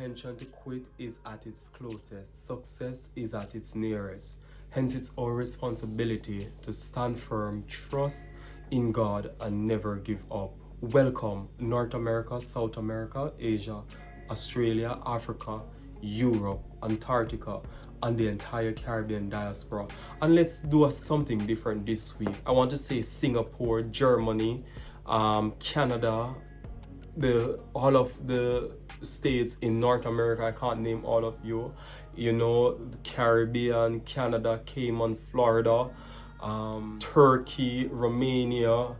intention to quit is at its closest. Success is at its nearest. Hence, it's our responsibility to stand firm, trust in God, and never give up. Welcome, North America, South America, Asia, Australia, Africa, Europe, Antarctica, and the entire Caribbean diaspora. And let's do something different this week. I want to say Singapore, Germany, Canada, all of the states in North America. I can't name all of you. You know, the Caribbean, Canada, Cayman, Florida, Turkey, Romania,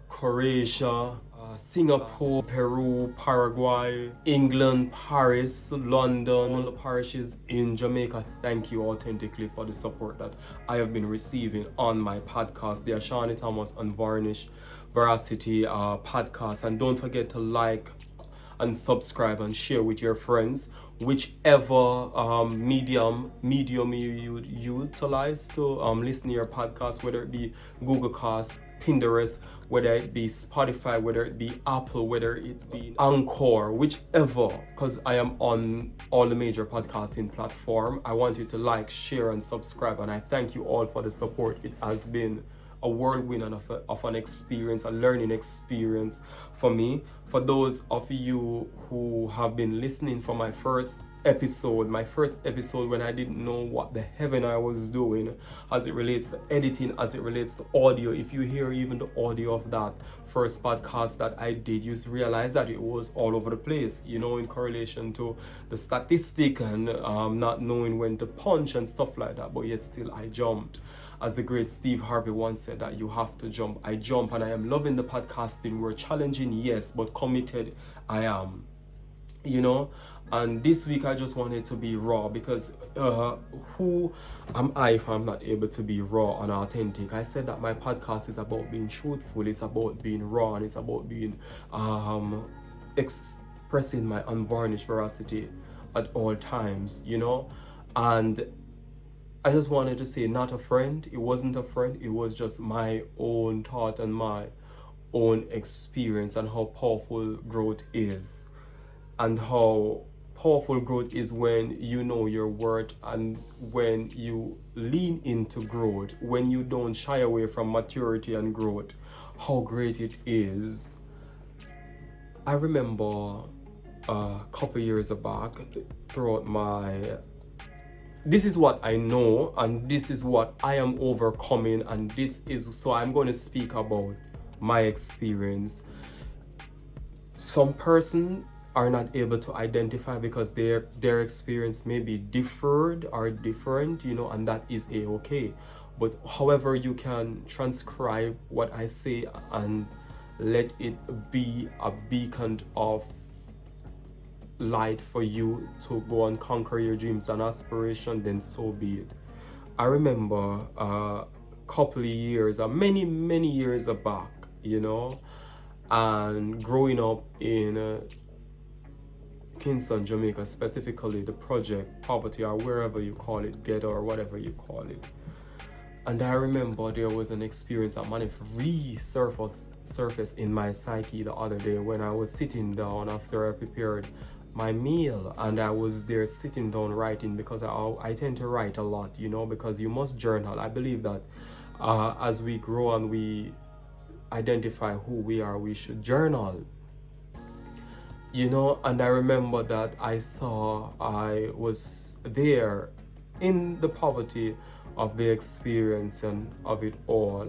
Croatia, Singapore, Peru, Paraguay, England, Paris, London, all the parishes in Jamaica. Thank you authentically for the support that I have been receiving on my podcast, the Ashani Thomas Unvarnished Veracity podcast. And don't forget to like and subscribe and share with your friends, whichever medium you utilize to listen to your podcast, whether it be Google Cast, Pinterest, whether it be Spotify, whether it be Apple, whether it be Anchor, whichever, because I am on all the major podcasting platforms. I want you to like, share, and subscribe, and I thank you all for the support. It has been a whirlwind of an experience, a learning experience for me. For those of you who have been listening for my first episode when I didn't know what the heaven I was doing as it relates to editing, as it relates to audio. If you hear even the audio of that first podcast that I did, you realize that it was all over the place, you know, in correlation to the statistic and not knowing when to punch and stuff like that. But yet still I jumped. As the great Steve Harvey once said, that you have to jump. I jump, and I am loving the podcasting. We're challenging, yes, but committed I am, you know. And this week I just wanted to be raw, because who am I if I'm not able to be raw and authentic? I said that my podcast is about being truthful, it's about being raw, and it's about being expressing my unvarnished veracity at all times, you know. And I just wanted to say, not a friend. It wasn't a friend. It was just my own thought and my own experience, and how powerful growth is, and how powerful growth is when you know your worth, and when you lean into growth, when you don't shy away from maturity and growth, how great it is. I remember a couple years back, throughout this is what I know, and this is what I am overcoming, and so I'm going to speak about my experience. Some person are not able to identify because their experience may be differed or different, you know, and that is a-okay. But however, you can transcribe what I say and let it be a beacon of light for you to go and conquer your dreams and aspiration, then so be it. I remember a couple of years, many years back, you know, and growing up in Kingston, Jamaica, specifically the project Poverty, or wherever you call it, ghetto, or whatever you call it. And I remember there was an experience that resurfaced in my psyche the other day when I was sitting down after I prepared my meal, and I was there sitting down writing, because I tend to write a lot, you know, because you must journal. I believe that as we grow and we identify who we are, we should journal, you know. And I remember that I was there in the poverty of the experience and of it all,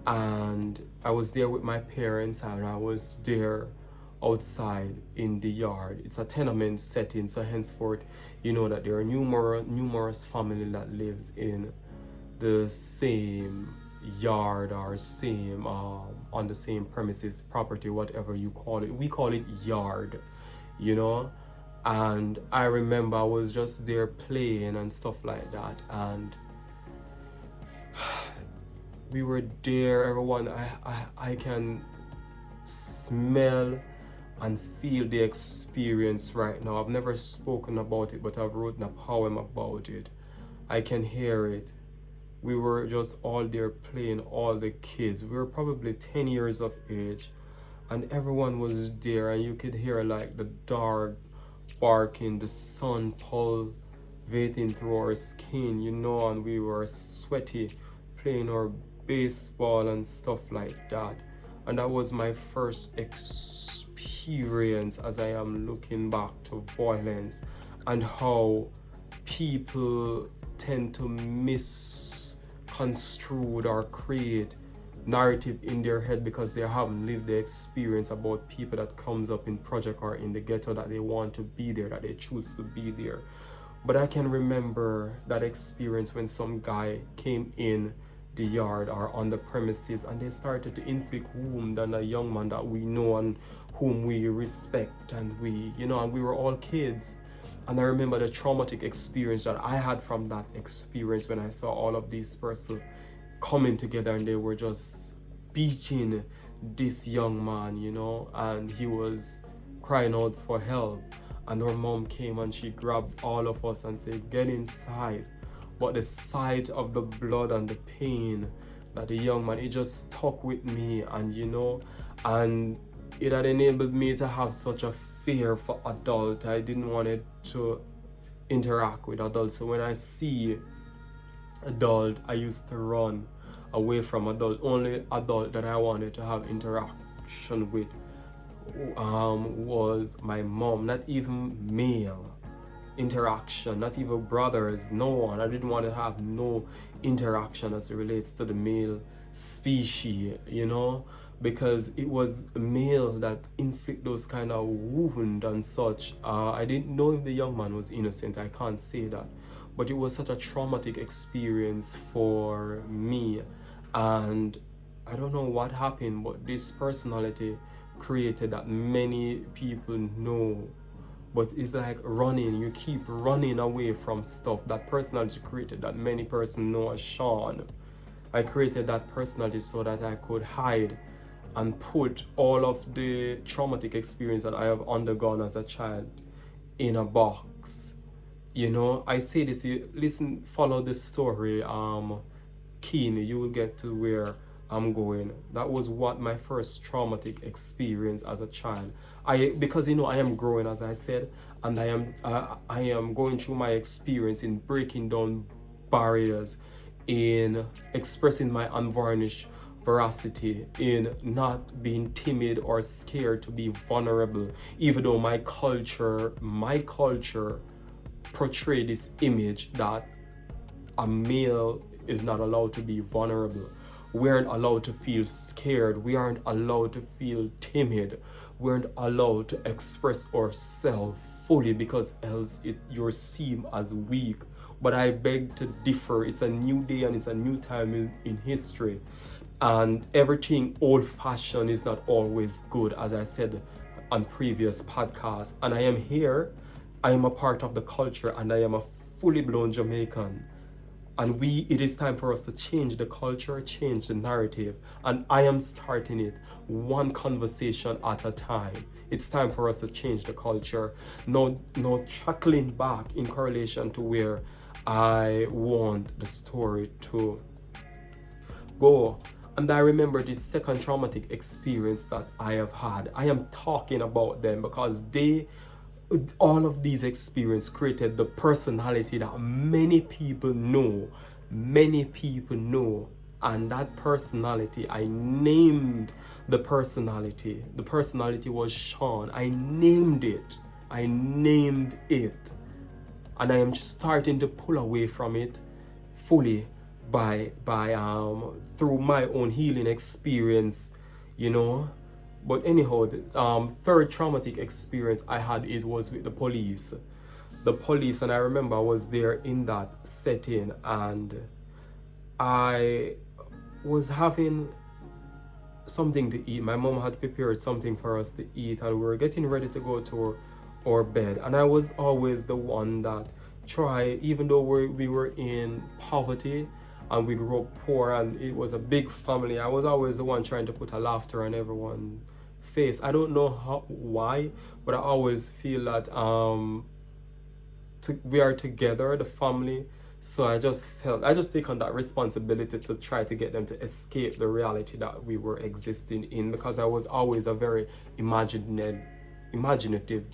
and I was there with my parents, and I was there outside in the yard. It's a tenement setting, so henceforth you know that there are numerous families that lives in the same yard, or same on the same premises, property, whatever you call it. We call it yard, you know. And I remember I was just there playing and stuff like that, and we were there, everyone. I can smell and feel the experience right now. I've never spoken about it, but I've written a poem about it. I can hear it. We were just all there playing, all the kids. We were probably 10 years of age, and everyone was there, and you could hear like the dog sparking, the sun pulsating through our skin, and we were sweaty playing our baseball and stuff like that. And that was my first experience as I am looking back to violence and how people tend to misconstrue or create narrative in their head because they haven't lived the experience about people that comes up in project or in the ghetto, that they want to be there, that they choose to be there. But I can remember that experience when some guy came in the yard or on the premises and they started to inflict wound on a young man that we know and whom we respect, and we were all kids. And I remember the traumatic experience that I had from that experience when I saw all of these persons coming together and they were just beating this young man, and he was crying out for help. And her mom came and she grabbed all of us and said, "Get inside." But the sight of the blood and the pain that the young man, it just stuck with me, and and it had enabled me to have such a fear for adult. I didn't want it to interact with adults. So when I see adult, I used to run away from adult. Only adult that I wanted to have interaction with was my mom. Not even male interaction, not even brothers, no one. I didn't want to have no interaction as it relates to the male species, because it was male that inflict those kind of wound and such. I didn't know if the young man was innocent, I can't say that, but it was such a traumatic experience for me. And I don't know what happened, but this personality created that many people know. But it's like running, you keep running away from stuff. That personality created that many persons know as Shawn. I created that personality so that I could hide and put all of the traumatic experience that I have undergone as a child in a box. I say this, listen, follow the story keenly, you will get to where I'm going. That was what my first traumatic experience as a child. Because I am growing, as I said, and I am going through my experience in breaking down barriers, in expressing my unvarnished veracity, in not being timid or scared to be vulnerable, even though my culture portrayed this image that a male is not allowed to be vulnerable. We aren't allowed to feel scared. We aren't allowed to feel timid. We aren't allowed to express ourselves fully, because else you're seen as weak. But I beg to differ. It's a new day and it's a new time in history. And everything old-fashioned is not always good, as I said on previous podcasts. And I am here. I am a part of the culture, and I am a fully blown Jamaican. And it is time for us to change the culture, change the narrative. And I am starting it one conversation at a time. It's time for us to change the culture. No chuckling back in correlation to where I want the story to go. And I remember this second traumatic experience that I have had. I am talking about them because all of these experiences created the personality that many people know. And that personality, I named the personality. The personality was Shawn. I named it. And I am starting to pull away from it fully by through my own healing experience, But anyhow, the third traumatic experience I had was with the police. And I remember I was there in that setting, and I was having something to eat. My mom had prepared something for us to eat, and we were getting ready to go to our bed. And I was always the one that even though we were in poverty and we grew up poor and it was a big family, I was always the one trying to put a laughter on everyone's face. I don't know why, but I always feel that we are together, the family. So I just take on that responsibility to try to get them to escape the reality that we were existing in, because I was always a very imaginative imaginative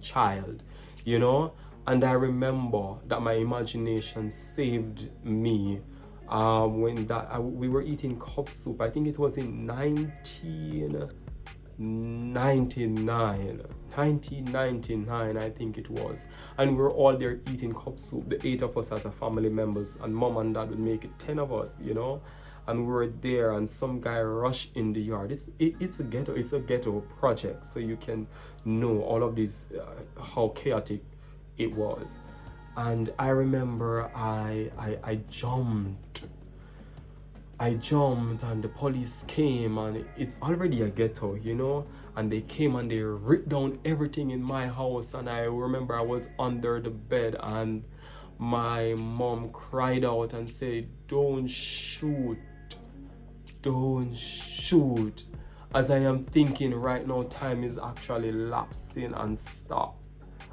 child, you know. And I remember that my imagination saved me when we were eating cup soup. I think it was in 1999, I think it was. And we were all there eating cup soup, the 8 of us as a family members, and mom and dad would make it 10 of us, you know. And we were there, and some guy rushed in the yard. It's a ghetto project, so you can know all of this, how chaotic it was. And I remember I jumped, and the police came, and it's already a ghetto, you know. And they came and they ripped down everything in my house. And I remember I was under the bed, and my mom cried out and said, don't shoot, as I am thinking right now, time is actually lapsing and stop,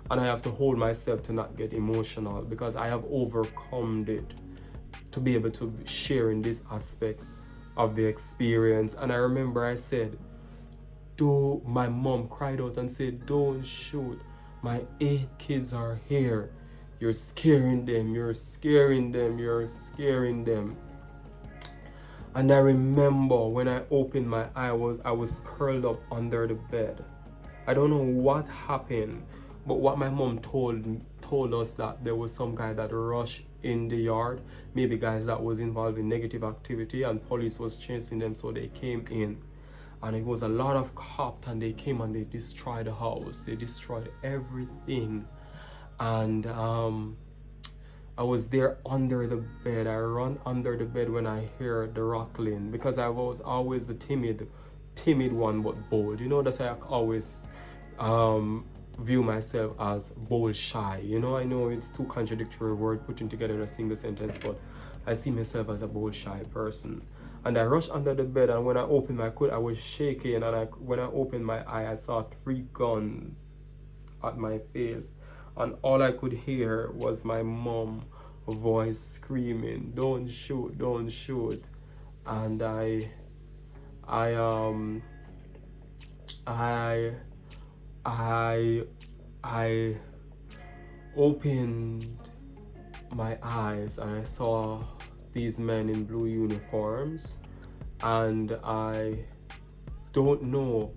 and I have to hold myself to not get emotional, because I have overcome it to be able to share in this aspect of the experience. And I remember I said, my mom cried out and said, don't shoot, my 8 kids are here, you're scaring them. And I remember when I opened my eye, I was curled up under the bed. I don't know what happened, but what my mom told us, that there was some guy that rushed in the yard, maybe guys that was involved in negative activity, and police was chasing them, so they came in. And it was a lot of cops, and they came and they destroyed the house. They destroyed everything. And I was there under the bed. I run under the bed when I hear the rattling, because I was always the timid one, but bold. You know, that's why I always view myself as bold shy. You know, I know it's two contradictory words putting together in a single sentence, but I see myself as a bold shy person. And I rushed under the bed, and when I opened my coat, I was shaking, and when I opened my eye, I saw 3 guns at my face, and all I could hear was my mom voice screaming, don't shoot. And I opened my eyes, and I saw these men in blue uniforms, and I don't know,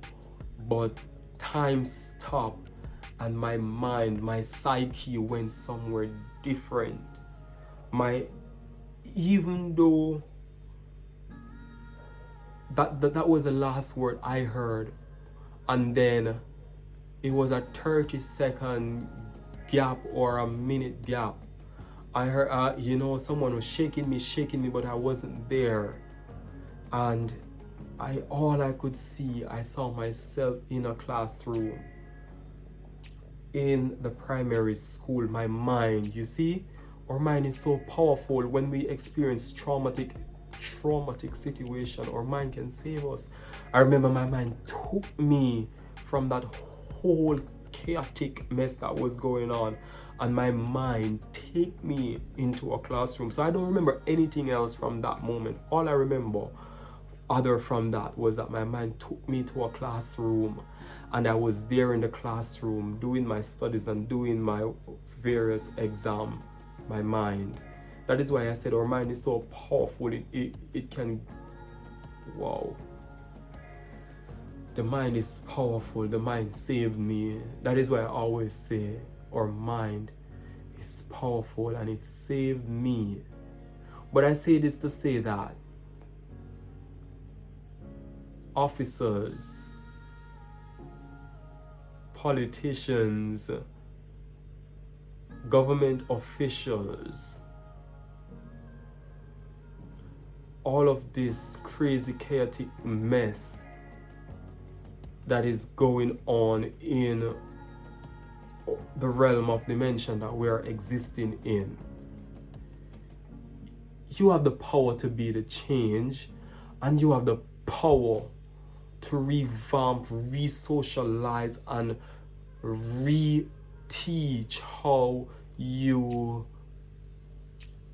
but time stopped, and my mind, my psyche went somewhere different. Even though that was the last word I heard, and then it was a 30-second gap or a minute gap. I heard, someone was shaking me, but I wasn't there. And all I could see, I saw myself in a classroom in the primary school. My mind, you see, our mind is so powerful. When we experience traumatic situation, our mind can save us. I remember my mind took me from that whole chaotic mess that was going on, and my mind take me into a classroom. So I don't remember anything else from that moment. All I remember other from that was that my mind took me to a classroom, and I was there in the classroom doing my studies and doing my various exam. My mind, that is why I said our mind is so powerful. It can, wow, the mind is powerful. The mind saved me. That is why I always say our mind is powerful, and it saved me. But I say this to say that officers, politicians, government officials, all of this crazy chaotic mess that is going on in the realm of dimension that we are existing in. You have the power to be the change, and you have the power to revamp, re-socialize, and re-teach how you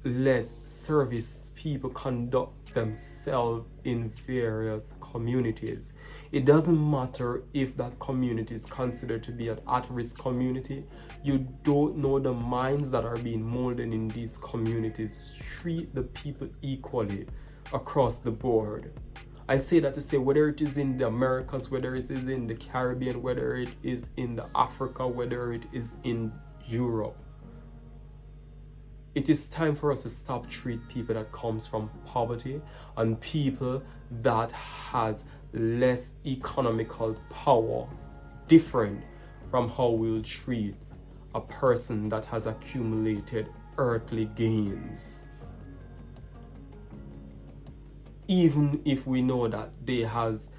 let service people conduct themselves in various communities. It doesn't matter if that community is considered to be an at-risk community. You don't know the minds that are being molded in these communities. Treat the people equally across the board. I say that to say, whether it is in the Americas, whether it is in the Caribbean, whether it is in the Africa, whether it is in Europe, it is time for us to stop treat people that comes from poverty and people that has less economical power different from how we'll treat a person that has accumulated earthly gains. Even if we know that they has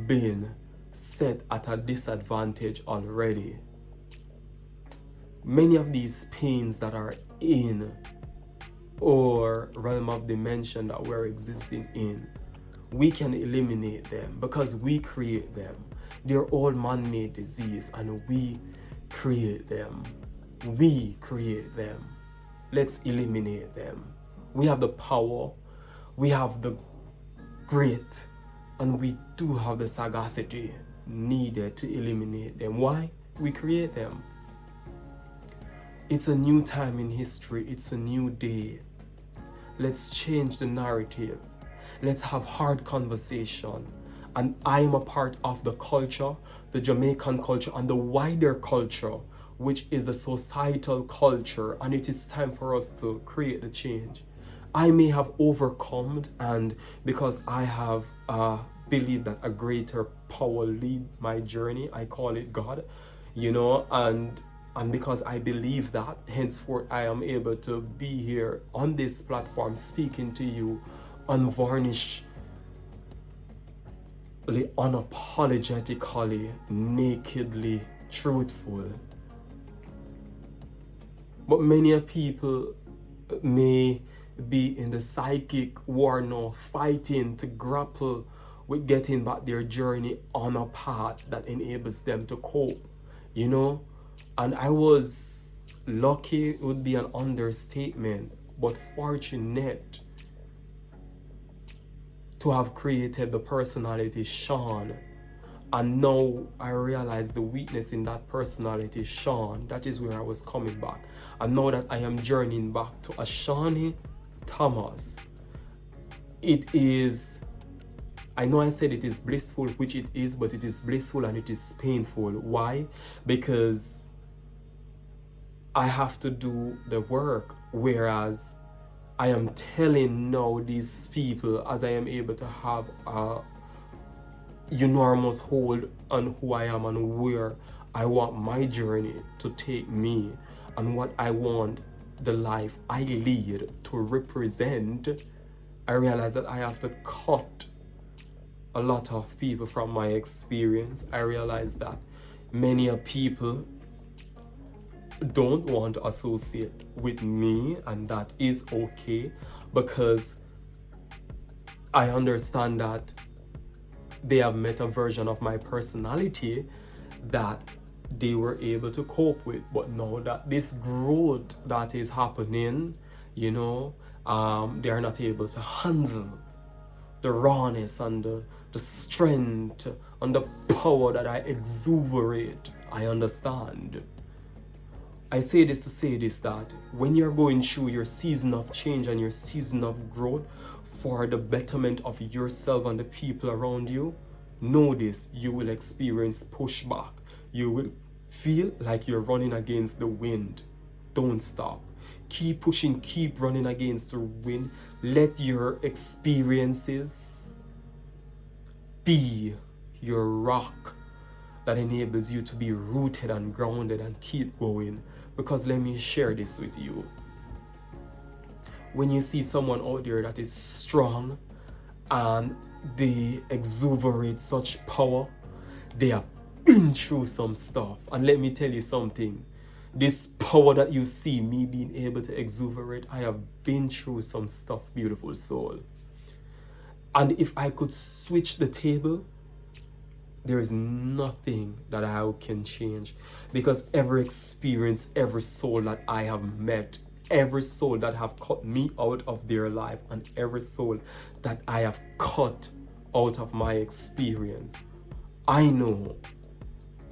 been set at a disadvantage already. Many of these pains that are in or realm of dimension that we're existing in, we can eliminate them because we create them. They're all man-made disease and we create them. We create them. Let's eliminate them. We have the power, we have the grit, and we do have the sagacity needed to eliminate them. Why? We create them. It's a new time in history. It's a new day. Let's change the narrative. Let's have hard conversation. And I am a part of the culture, the Jamaican culture, and the wider culture, which is the societal culture. And it is time for us to create the change. I may have overcome, and because I have believed that a greater power lead my journey, I call it God, and because I believe that, henceforth I am able to be here on this platform speaking to you unvarnishedly, unapologetically, nakedly truthful. But many people may be in the psychic war now, fighting to grapple with getting back their journey on a path that enables them to cope, And I was lucky, it would be an understatement, but fortunate to have created the personality Shawn. And now I realize the weakness in that personality Shawn. That is where I was coming back. And now that I am journeying back to Ashani Thomas, it is, I know I said it is blissful, which it is, but it is blissful and it is painful. Why? Because I have to do the work, whereas I am telling now these people, as I am able to have a enormous hold on who I am and where I want my journey to take me and what I want the life I lead to represent, I realize that I have to cut a lot of people from my experience. I realize that many people don't want to associate with me, and that is okay, because I understand that they have met a version of my personality that they were able to cope with. But now that this growth that is happening, they are not able to handle the rawness and the strength and the power that I exuberate. I understand. I say this to say this, that when you're going through your season of change and your season of growth for the betterment of yourself and the people around you, know this, you will experience pushback. You will feel like you're running against the wind. Don't stop. Keep pushing, keep running against the wind. Let your experiences be your rock that enables you to be rooted and grounded and keep going. Because let me share this with you. When you see someone out there that is strong and they exuberate such power, they have been through some stuff. And let me tell you something. This power that you see me being able to exuberate, I have been through some stuff, beautiful soul. And if I could switch the table, there is nothing that I can change, because every experience, every soul that I have met every soul that have cut me out of their life and every soul that I have cut out of my experience, I know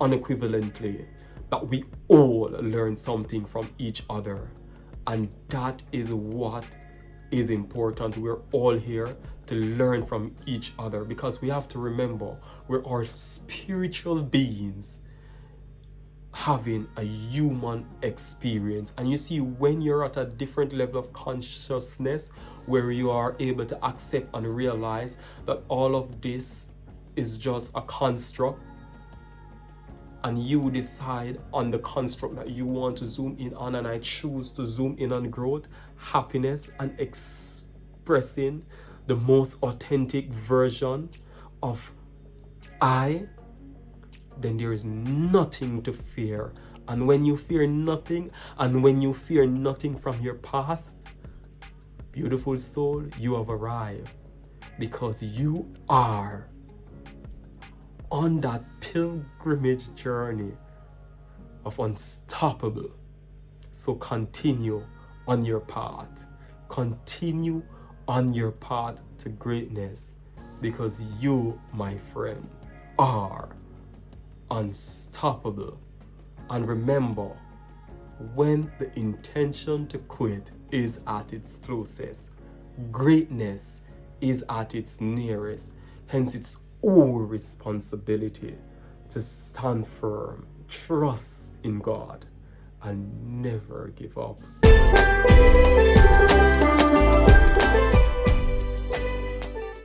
unequivocally that we all learn something from each other, and that is what is important. We're all here to learn from each other, because we have to remember we're all spiritual beings having a human experience. And you see, when you're at a different level of consciousness where you are able to accept and realize that all of this is just a construct, and you decide on the construct that you want to zoom in on, and I choose to zoom in on growth, happiness, and expressing the most authentic version of I, then there is nothing to fear. And when you fear nothing, and when you fear nothing from your past, beautiful soul, you have arrived, because you are on that pilgrimage journey of unstoppable. So continue on your path. Continue on your path to greatness, because you, my friend, are unstoppable. And remember, when the intention to quit is at its closest, greatness is at its nearest. Hence, it's our responsibility to stand firm, trust in God, and never give up.